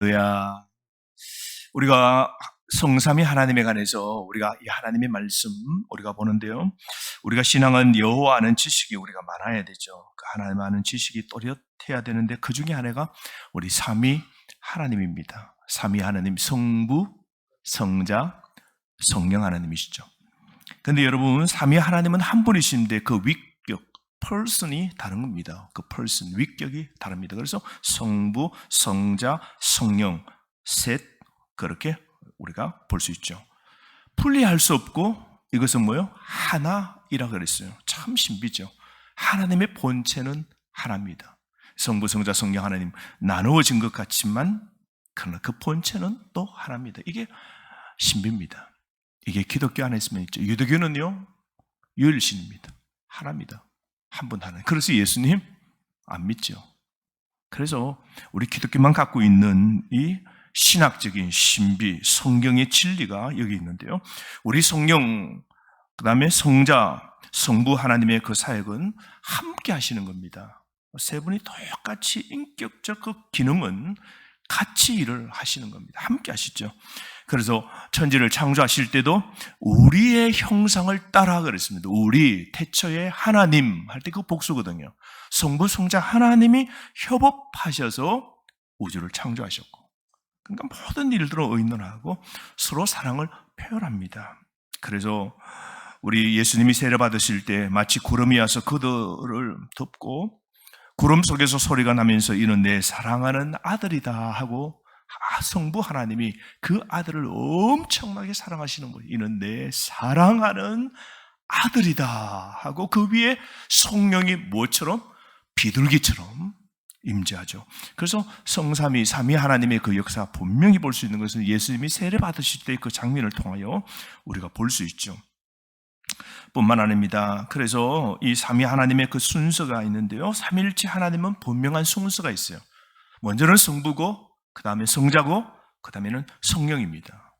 할렐루야. 우리가 성삼위 하나님에 관해서 우리가 이 하나님의 말씀 우리가 보는데요. 우리가 신앙은 여호와 아는 지식이 우리가 많아야 되죠. 그 하나님 아는 지식이 또렷해야 되는데 그 중에 하나가 우리 삼위 하나님입니다. 삼위 하나님, 성부, 성자, 성령 하나님이시죠. 근데 여러분, 삼위 하나님은 한 분이신데 그 위격, person이 다른 겁니다. 그 person, 위격이 다릅니다. 그래서 성부, 성자, 성령, 셋, 그렇게 우리가 볼 수 있죠. 분리할 수 없고 이것은 뭐예요? 하나이라 그랬어요. 참 신비죠. 하나님의 본체는 하나입니다. 성부, 성자, 성령 하나님 나누어진 것 같지만 그러나 그 본체는 또 하나입니다. 이게 신비입니다. 이게 기독교 안에 있으면 있죠. 유대교는요, 유일신입니다. 하나입니다. 한 분 하나. 그래서 예수님 안 믿죠. 그래서 우리 기독교만 갖고 있는 이 신학적인 신비, 성경의 진리가 여기 있는데요. 우리 성령, 그 다음에 성자, 성부 하나님의 그 사역은 함께 하시는 겁니다. 세 분이 똑같이 인격적 그 기능은 같이 일을 하시는 겁니다. 함께 하시죠. 그래서 천지를 창조하실 때도 우리의 형상을 따라 그랬습니다. 우리, 태초의 하나님 할 때 그 복수거든요. 성부, 성자 하나님이 협업하셔서 우주를 창조하셨고, 그러니까 모든 일들을 의논하고 서로 사랑을 표현합니다. 그래서 우리 예수님이 세례 받으실 때 마치 구름이 와서 그들을 덮고 구름 속에서 소리가 나면서 이는 내 사랑하는 아들이다 하고 성부 하나님이 그 아들을 엄청나게 사랑하시는 거예요. 이는 내 사랑하는 아들이다 하고 그 위에 성령이 뭐처럼? 비둘기처럼 임재하죠. 그래서 성삼위, 삼위 하나님의 그 역사 분명히 볼 수 있는 것은 예수님이 세례 받으실 때 그 장면을 통하여 우리가 볼 수 있죠. 뿐만 아닙니다. 그래서 이 삼위 하나님의 그 순서가 있는데요. 삼일체 하나님은 분명한 순서가 있어요. 먼저는 성부고, 그 다음에 성자고, 그 다음에는 성령입니다.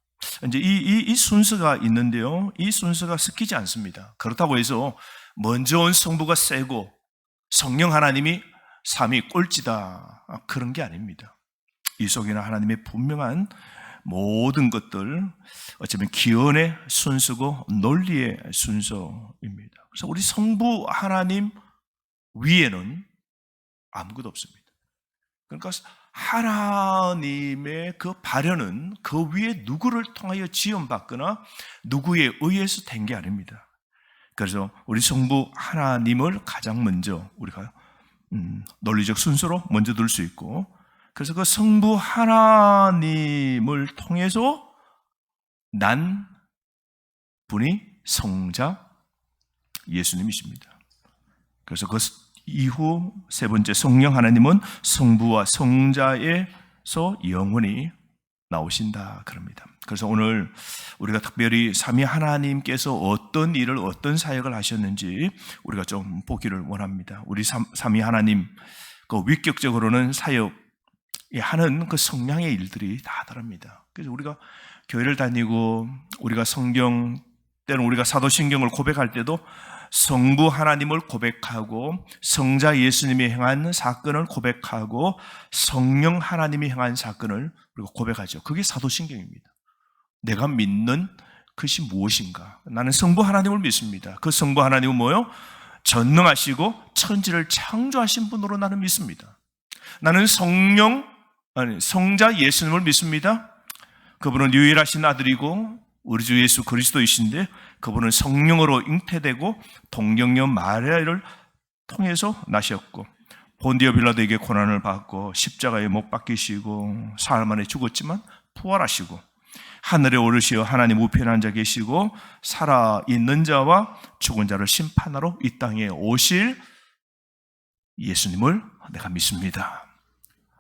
이제 이 순서가 있는데요. 이 순서가 섞이지 않습니다. 그렇다고 해서 먼저 온 성부가 세고 성령 하나님이 삼위 꼴찌다, 그런 게 아닙니다. 이 속에는 하나님의 분명한 모든 것들, 어쩌면 기원의 순서고 논리의 순서입니다. 그래서 우리 성부 하나님 위에는 아무것도 없습니다. 그러니까 하나님의 그 발현은 그 위에 누구를 통하여 지원받거나 누구에 의해서 된 게 아닙니다. 그래서 우리 성부 하나님을 가장 먼저 우리가 논리적 순서로 먼저 둘 수 있고, 그래서 그 성부 하나님을 통해서 난 분이 성자 예수님이십니다. 그래서 그 이후 세 번째 성령 하나님은 성부와 성자에서 영원히 나오신다 그럽니다. 그래서 오늘 우리가 특별히 삼위 하나님께서 어떤 일을, 어떤 사역을 하셨는지 우리가 좀 보기를 원합니다. 우리 삼위 하나님 그 위격적으로는 사역 하는 그 성량의 일들이 다 다릅니다. 그래서 우리가 교회를 다니고 우리가 성경, 때는 우리가 사도신경을 고백할 때도 성부 하나님을 고백하고 성자 예수님이 행한 사건을 고백하고 성령 하나님이 행한 사건을 우리가 고백하죠. 그게 사도신경입니다. 내가 믿는 것이 무엇인가? 나는 성부 하나님을 믿습니다. 그 성부 하나님은 뭐예요? 전능하시고 천지를 창조하신 분으로 나는 믿습니다. 나는 성자 예수님을 믿습니다. 그분은 유일하신 아들이고 우리 주 예수 그리스도이신데 그분은 성령으로 잉태되고 동정녀 마리아를 통해서 나셨고 본디오 빌라도에게 고난을 받고 십자가에 못 박히시고 사흘 만에 죽었지만 부활하시고 하늘에 오르시어 하나님 우편에 앉아 계시고 살아있는 자와 죽은 자를 심판하러 이 땅에 오실 예수님을 내가 믿습니다.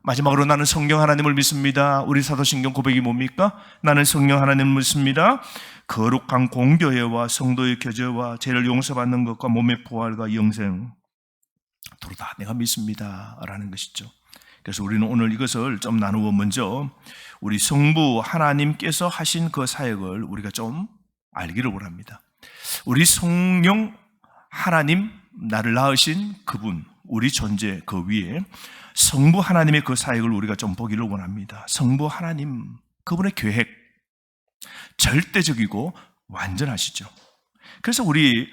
마지막으로 나는 성령 하나님을 믿습니다. 우리 사도신경 고백이 뭡니까? 나는 성령 하나님을 믿습니다. 거룩한 공교회와 성도의 교제와 죄를 용서받는 것과 몸의 부활과 영생 도로 다 내가 믿습니다 라는 것이죠. 그래서 우리는 오늘 이것을 좀 나누어 먼저 우리 성부 하나님께서 하신 그 사역을 우리가 좀 알기를 원합니다. 우리 성령 하나님, 나를 낳으신 그분, 우리 존재 그 위에 성부 하나님의 그 사역을 우리가 좀 보기를 원합니다. 성부 하나님, 그분의 계획, 절대적이고 완전하시죠. 그래서 우리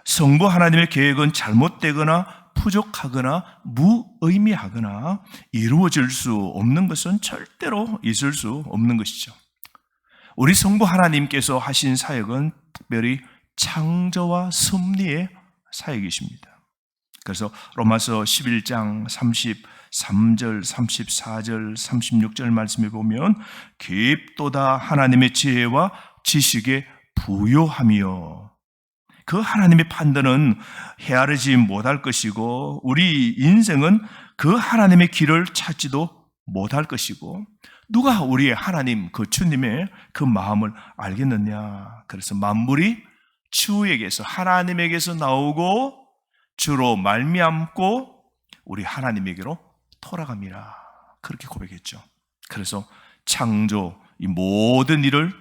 성부 하나님의 계획은 잘못되거나 부족하거나 무의미하거나 이루어질 수 없는 것은 절대로 있을 수 없는 것이죠. 우리 성부 하나님께서 하신 사역은 특별히 창조와 섭리의 사역이십니다. 그래서 로마서 11장 33절, 34절, 36절 말씀에 보면 깊도다 하나님의 지혜와 지식에 부요하며, 그 하나님의 판단은 헤아리지 못할 것이고 우리 인생은 그 하나님의 길을 찾지도 못할 것이고, 누가 우리의 하나님 그 주님의 그 마음을 알겠느냐. 그래서 만물이 주에게서 하나님에게서 나오고 주로 말미암고 우리 하나님에게로 돌아갑니다. 그렇게 고백했죠. 그래서 창조 이 모든 일을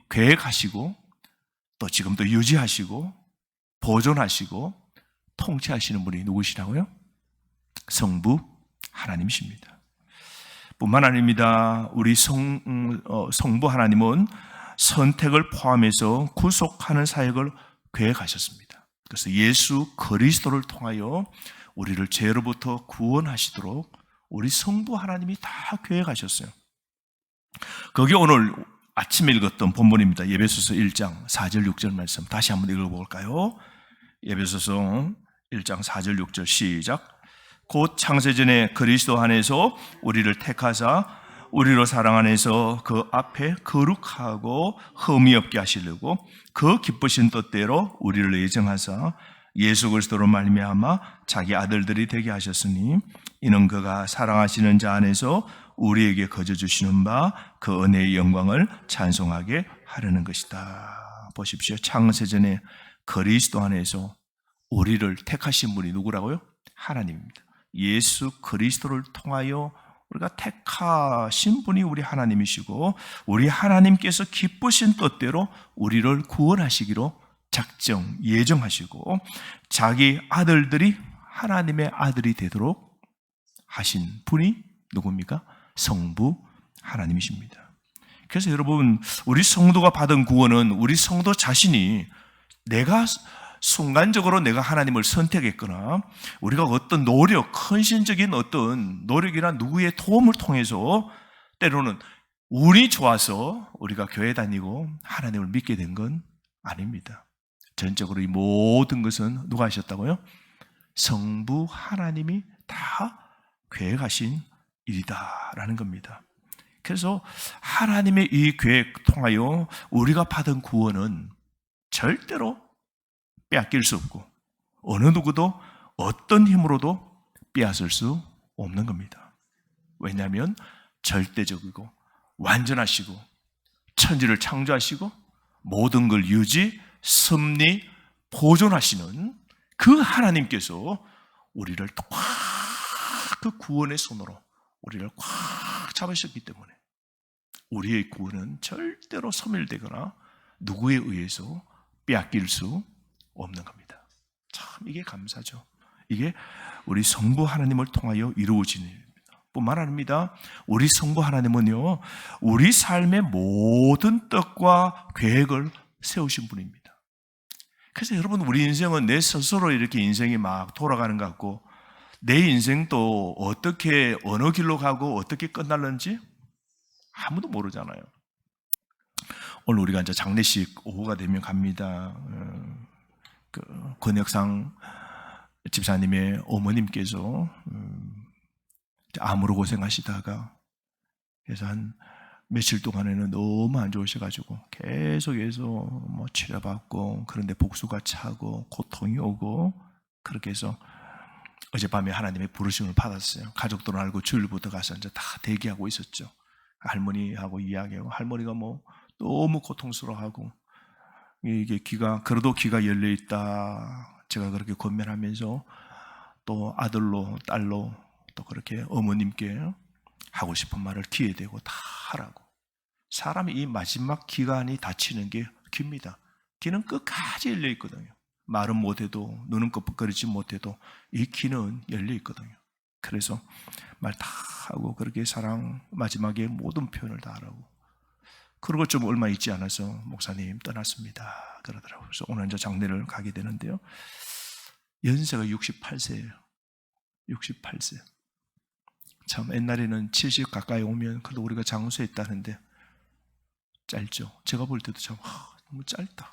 계획하시고 또 지금도 유지하시고 보존하시고 통치하시는 분이 누구시라고요? 성부 하나님이십니다. 뿐만 아닙니다. 우리 성부 하나님은 선택을 포함해서 구속하는 사역을 계획하셨습니다. 그래서 예수 그리스도를 통하여 우리를 죄로부터 구원하시도록 우리 성부 하나님이 다 계획하셨어요. 거기 오늘 아침에 읽었던 본문입니다. 에베소서 1장 4절 6절 말씀 다시 한번 읽어볼까요? 에베소서 1장 4절 6절 시작. 곧 창세전에 그리스도 안에서 우리를 택하사 우리로 사랑 안에서 그 앞에 거룩하고 흠이 없게 하시려고 그 기쁘신 뜻대로 우리를 예정하사 예수 그리스도로 말미암아 자기 아들들이 되게 하셨으니 이는 그가 사랑하시는 자 안에서 우리에게 거저 주시는 바 그 은혜의 영광을 찬송하게 하려는 것이다. 보십시오. 창세전에 그리스도 안에서 우리를 택하신 분이 누구라고요? 하나님입니다. 예수 그리스도를 통하여 우리가 택하신 분이 우리 하나님이시고 우리 하나님께서 기쁘신 뜻대로 우리를 구원하시기로 작정, 예정하시고 자기 아들들이 하나님의 아들이 되도록 하신 분이 누굽니까? 성부 하나님이십니다. 그래서 여러분, 우리 성도가 받은 구원은 우리 성도 자신이 내가 순간적으로 내가 하나님을 선택했거나 우리가 어떤 노력, 헌신적인 어떤 노력이나 누구의 도움을 통해서 때로는 운이 좋아서 우리가 교회 다니고 하나님을 믿게 된 건 아닙니다. 전적으로 이 모든 것은 누가 하셨다고요? 성부 하나님이 다 계획하신 일이다라는 겁니다. 그래서 하나님의 이 계획 통하여 우리가 받은 구원은 절대로 빼앗길 수 없고 어느 누구도 어떤 힘으로도 빼앗을 수 없는 겁니다. 왜냐하면 절대적이고 완전하시고 천지를 창조하시고 모든 걸 유지, 섭리, 보존하시는 그 하나님께서 우리를 꽉 그 구원의 손으로 우리를 꽉 잡으셨기 때문에 우리의 구원은 절대로 소멸되거나 누구에 의해서 빼앗길 수 없는 겁니다. 참 이게 감사죠. 이게 우리 성부 하나님을 통하여 이루어지는 일입니다. 뿐만 아닙니다. 우리 성부 하나님은요, 우리 삶의 모든 뜻과 계획을 세우신 분입니다. 그래서 여러분, 우리 인생은 내 스스로 이렇게 인생이 막 돌아가는 것 같고 내 인생도 어떻게 어느 길로 가고 어떻게 끝날는지 아무도 모르잖아요. 오늘 우리가 이제 장례식 오후가 되면 갑니다. 그 권혁상 집사님의 어머님께서 암으로 고생하시다가 그래서 한 며칠 동안에는 너무 안 좋으셔가지고 계속해서 뭐 치료받고 그런데 복수가 차고 고통이 오고 그렇게 해서 어젯밤에 하나님의 부르심을 받았어요. 가족들은 알고 주일부터 가서 이제 다 대기하고 있었죠. 할머니하고 이야기하고 할머니가 뭐 너무 고통스러워하고 이게 그래도 귀가 열려 있다. 제가 그렇게 권면하면서 또 아들로 딸로 또 그렇게 어머님께 하고 싶은 말을 귀에 대고 다 하라고. 사람이 이 마지막 기간이 닫히는 게 귀입니다. 귀는 끝까지 열려 있거든요. 말은 못해도 눈은 끄덕거리지 못해도 이 귀는 열려 있거든요. 그래서 말 다 하고 그렇게 사랑 마지막에 모든 표현을 다 하라고. 그리고 좀 얼마 있지 않아서 목사님 떠났습니다 그러더라고요. 그래서 오늘 이제 장례를 가게 되는데요. 연세가 68세예요. 68세. 참 옛날에는 70 가까이 오면 그래도 우리가 장수했다는데 짧죠. 제가 볼 때도 참 너무 짧다.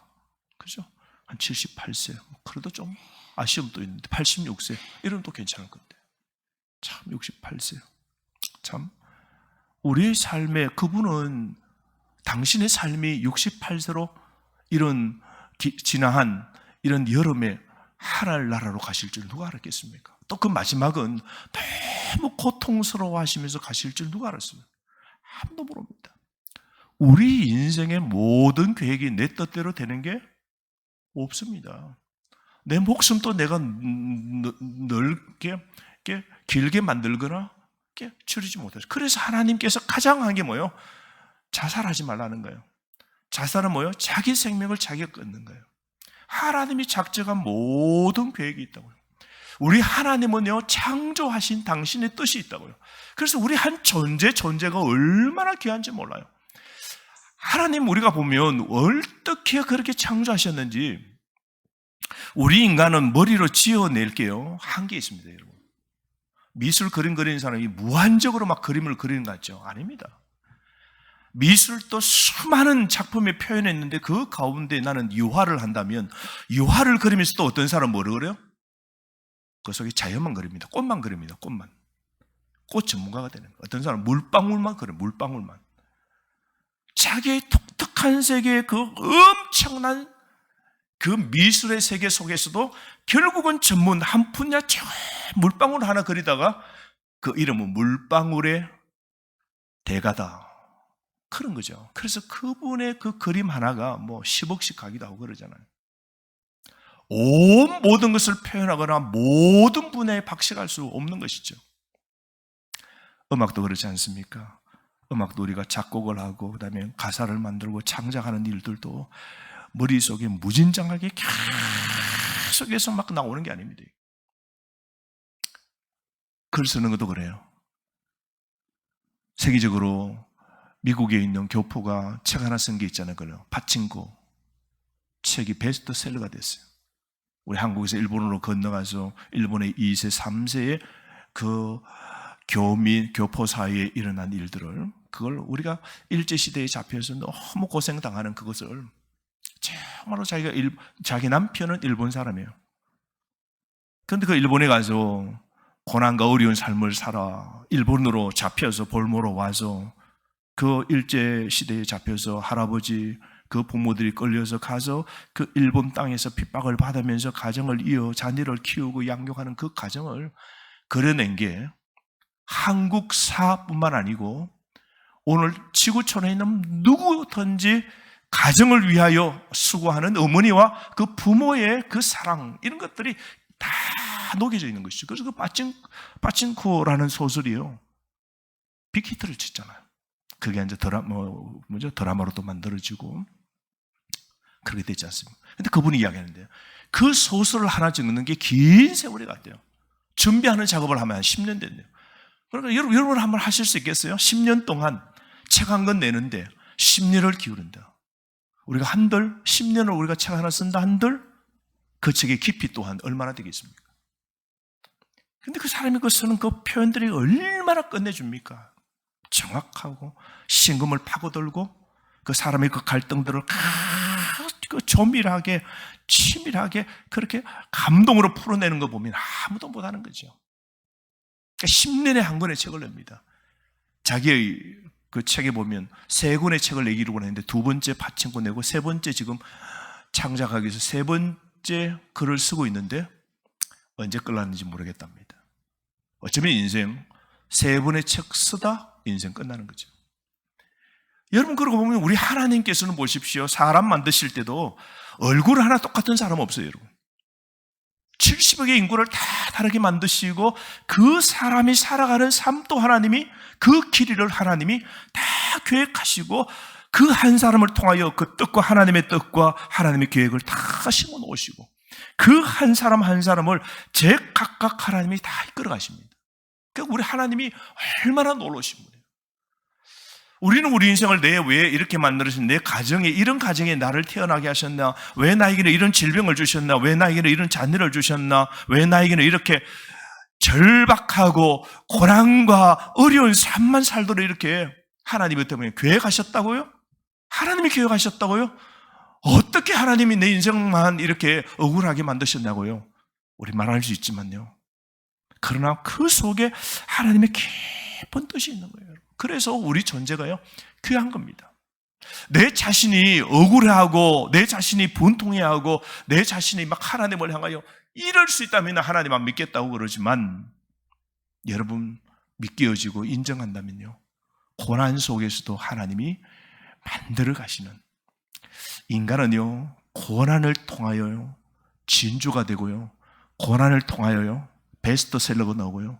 그죠? 한 78세. 그래도 좀 아쉬움도 있는데 86세 이러면 또 괜찮을 건데 참 68세. 참 우리의 삶에 그분은 당신의 삶이 68세로 이런 지나한 이런 여름에 하늘나라로 가실 줄 누가 알았겠습니까? 또 그 마지막은 너무 고통스러워 하시면서 가실 줄 누가 알았어요? 아무도 모릅니다. 우리 인생의 모든 계획이 내 뜻대로 되는 게 없습니다. 내 목숨도 내가 넓게 길게 만들거나 줄이지 못해요. 그래서 하나님께서 가장 한 게 뭐예요? 자살하지 말라는 거예요. 자살은 뭐예요? 자기 생명을 자기가 끊는 거예요. 하나님이 작정한 모든 계획이 있다고요. 우리 하나님은요, 창조하신 당신의 뜻이 있다고요. 그래서 우리 한 존재가 얼마나 귀한지 몰라요. 하나님 우리가 보면 어떻게 그렇게 창조하셨는지 우리 인간은 머리로 지어낼게요. 한계 있습니다, 여러분. 미술 그림 그리는 사람이 무한적으로 막 그림을 그리는 것 같죠? 아닙니다. 미술도 수많은 작품에 표현했는데 그 가운데 나는 유화를 한다면 유화를 그리면서 또 어떤 사람은 뭐를 그래요? 그 속에 자연만 그립니다. 꽃만 그립니다. 꽃만. 꽃 전문가가 되는 거예요. 어떤 사람은 물방울만 그려요. 물방울만. 자기의 독특한 세계의 그 엄청난 그 미술의 세계 속에서도 결국은 전문 한 분야 물방울 하나 그리다가 그 이름은 물방울의 대가다. 그런 거죠. 그래서 그분의 그 그림 하나가 뭐 10억씩 가기도 하고 그러잖아요. 온 모든 것을 표현하거나 모든 분야에 박식할 수 없는 것이죠. 음악도 그렇지 않습니까? 음악도 우리가 작곡을 하고 그다음에 가사를 만들고 창작하는 일들도 머릿속에 무진장하게 계속해서 막 나오는 게 아닙니다. 글 쓰는 것도 그래요. 세계적으로 미국에 있는 교포가 책 하나 쓴 게 있잖아요. 그래요. 파친코. 책이 베스트셀러가 됐어요. 우리 한국에서 일본으로 건너가서 일본의 2세, 3세의 그 교포 사이에 일어난 일들을 그걸 우리가 일제시대에 잡혀서 너무 고생당하는 그것을 정말로 자기 남편은 일본 사람이에요. 그런데 그 일본에 가서 고난과 어려운 삶을 살아 일본으로 잡혀서 볼모로 와서 그 일제시대에 잡혀서 할아버지 그 부모들이 끌려서 가서 그 일본 땅에서 핍박을 받으면서 가정을 이어 자녀를 키우고 양육하는 그 가정을 그려낸 게 한국사뿐만 아니고 오늘 지구촌에 있는 누구든지 가정을 위하여 수고하는 어머니와 그 부모의 그 사랑 이런 것들이 다 녹여져 있는 것이죠. 그래서 그 빠친코라는 소설이요. 빅히트를 쳤잖아요. 그게 이제 드라마로도 만들어지고 그렇게 되지 않습니까? 근데 그분이 이야기하는데요. 그 소설을 하나 찍는 게 긴 세월이 갔대요. 준비하는 작업을 하면 한 10년 된대요. 그러니까 여러분 한번 하실 수 있겠어요? 10년 동안 책 한 권 내는데 10년을 기울인다. 우리가 한들 10년을 우리가 책 하나 쓴다 한들 그 책의 깊이 또한 얼마나 되겠습니까? 근데 그 사람이 그 쓰는 그 표현들이 얼마나 끝내줍니까? 정확하고 신금을 파고들고 그 사람의 그 갈등들을 그 조밀하게 치밀하게 그렇게 감동으로 풀어내는 거 보면 아무도 못하는 거죠. 그러니까 10년에 한 권의 책을 냅니다. 자기의 그 책에 보면 3권의 책을 내기로 했는데 2번째 파친코 내고 3번째 지금 창작하기 위해서 3번째 글을 쓰고 있는데 언제 끝났는지 모르겠답니다. 어쩌면 인생 3번의 책 쓰다 인생 끝나는 거죠. 여러분 그러고 보면 우리 하나님께서는 보십시오. 사람 만드실 때도 얼굴 하나 똑같은 사람 없어요. 여러분 70억의 인구를 다 다르게 만드시고 그 사람이 살아가는 삶도 하나님이 그 길이를 하나님이 다 계획하시고 그 한 사람을 통하여 그 뜻과 하나님의 뜻과 하나님의 계획을 다 심어 놓으시고 그 한 사람 한 사람을 각각 하나님이 다 이끌어 가십니다. 그러니까 우리 하나님이 얼마나 놀라우신 분이에요. 우리는 우리 인생을 왜 이렇게 만들으신, 내 가정에, 이런 가정에 나를 태어나게 하셨나? 왜 나에게는 이런 질병을 주셨나? 왜 나에게는 이런 자녀를 주셨나? 왜 나에게는 이렇게 절박하고 고난과 어려운 삶만 살도록 이렇게 하나님 때문에 계획하셨다고요? 하나님이 계획하셨다고요? 어떻게 하나님이 내 인생만 이렇게 억울하게 만드셨냐고요? 우리 말할 수 있지만요. 그러나 그 속에 하나님의 깊은 뜻이 있는 거예요. 그래서 우리 존재가요, 귀한 겁니다. 내 자신이 억울해하고, 내 자신이 분통해하고, 내 자신이 막 하나님을 향하여 이럴 수 있다면 하나님 안 믿겠다고 그러지만, 여러분 믿겨지고 인정한다면요, 고난 속에서도 하나님이 만들어 가시는, 인간은요 고난을 통하여요 진주가 되고요, 고난을 통하여요 베스트셀러가 나오고요,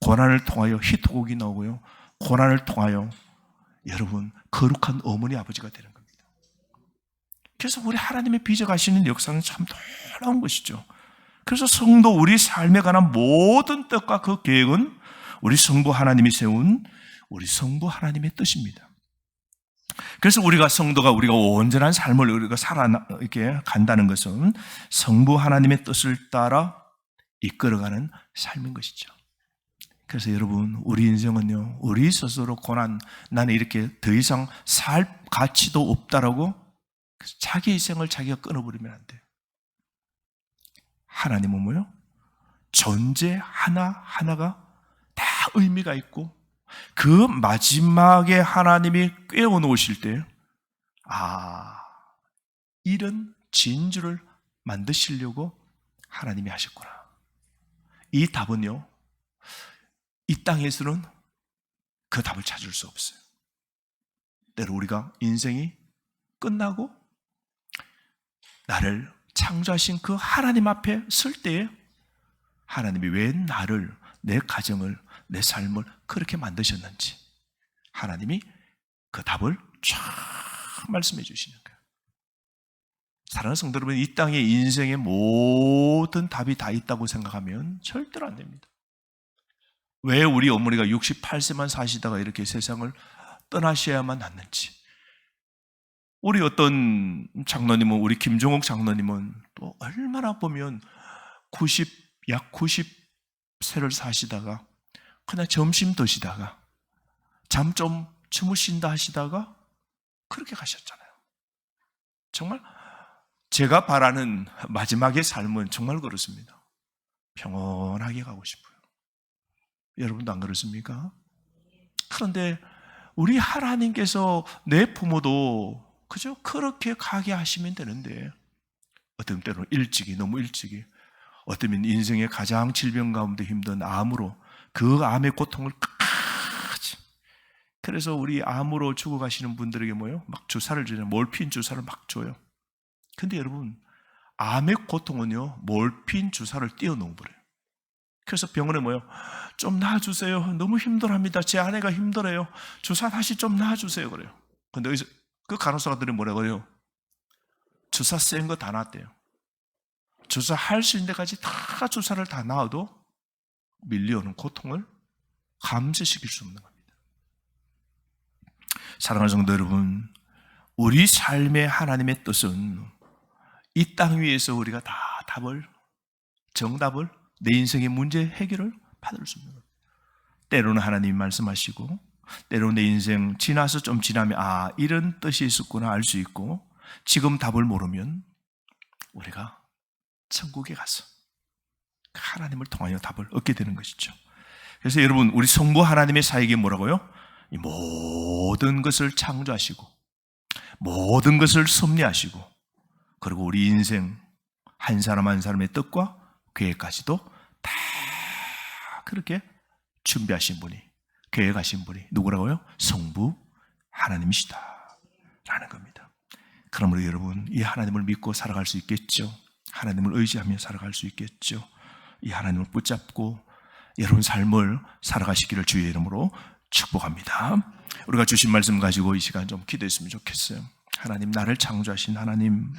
고난을 통하여 히트곡이 나오고요, 고난을 통하여 여러분 거룩한 어머니 아버지가 되는 겁니다. 그래서 우리 하나님의 빚어가시는 역사는 참 놀라운 것이죠. 그래서 성도, 우리 삶에 관한 모든 뜻과 그 계획은 우리 성부 하나님이 세운 우리 성부 하나님의 뜻입니다. 그래서 성도가 우리가 온전한 삶을 우리가 이렇게 간다는 것은 성부 하나님의 뜻을 따라 이끌어가는 삶인 것이죠. 그래서 여러분, 우리 인생은요, 우리 스스로 고난, 나는 이렇게 더 이상 살 가치도 없다라고 자기 인생을 자기가 끊어버리면 안 돼요. 하나님은 뭐요? 존재 하나하나가 다 의미가 있고, 그 마지막에 하나님이 꿰어 놓으실 때, 이런 진주를 만드시려고 하나님이 하셨구나. 이 답은요, 이 땅에서는 그 답을 찾을 수 없어요. 때로 우리가 인생이 끝나고 나를 창조하신 그 하나님 앞에 설 때에 하나님이 왜 나를, 내 가정을, 내 삶을 그렇게 만드셨는지 하나님이 그 답을 쫙 말씀해 주시는 거예요. 사랑하는 성도 여러분, 이 땅에 인생의 모든 답이 다 있다고 생각하면 절대로 안 됩니다. 왜 우리 어머니가 68세만 사시다가 이렇게 세상을 떠나셔야만 났는지, 우리 어떤 장로님은, 우리 김종옥 장로님은 또 얼마나 보면 약 90세를 사시다가 그냥 점심 드시다가 잠 좀 주무신다 하시다가 그렇게 가셨잖아요. 정말 제가 바라는 마지막의 삶은 정말 그렇습니다. 평온하게 가고 싶어요. 여러분도 안 그렇습니까? 그런데 우리 하나님께서 내 부모도 그저 그렇게 가게 하시면 되는데, 어떤 때로는 일찍이, 너무 일찍이, 어쩌면 인생의 가장 질병 가운데 힘든 암으로, 그 암의 고통을 끝까지, 그래서 우리 암으로 죽어가시는 분들에게 뭐예요? 막 주사를 주잖아요. 몰핀 주사를 막 줘요. 근데 여러분, 암의 고통은요, 몰핀 주사를 뛰어넘어버려요. 그래서 병원에 뭐예요? 좀 놔주세요. 너무 힘들어합니다. 제 아내가 힘들어요. 주사 다시 좀 놔주세요. 그래요. 근데 그 간호사들이 뭐라 그래요? 주사 센 거 다 놨대요. 주사 할 수 있는 데까지 다 주사를 다 놔도 밀려오는 고통을 감쇄시킬 수 없는 겁니다. 사랑하는 성도 여러분, 우리 삶의 하나님의 뜻은 이 땅 위에서 우리가 다 정답을, 내 인생의 문제 해결을 받을 수 있는 겁니다. 때로는 하나님이 말씀하시고, 때로는 내 인생 지나서 좀 지나면 이런 뜻이 있었구나 알 수 있고, 지금 답을 모르면 우리가 천국에 가서 하나님을 통하여 답을 얻게 되는 것이죠. 그래서 여러분, 우리 성부 하나님의 사역이 뭐라고요? 이 모든 것을 창조하시고 모든 것을 섭리하시고, 그리고 우리 인생 한 사람 한 사람의 뜻과 계획까지도 다 그렇게 준비하신 분이, 계획하신 분이 누구라고요? 성부 하나님이시다 라는 겁니다. 그러므로 여러분, 이 하나님을 믿고 살아갈 수 있겠죠? 하나님을 의지하며 살아갈 수 있겠죠? 이 하나님을 붙잡고 여러분 삶을 살아가시기를 주의 이름으로 축복합니다. 우리가 주신 말씀 가지고 이 시간 좀 기도했으면 좋겠어요. 하나님, 나를 창조하신 하나님,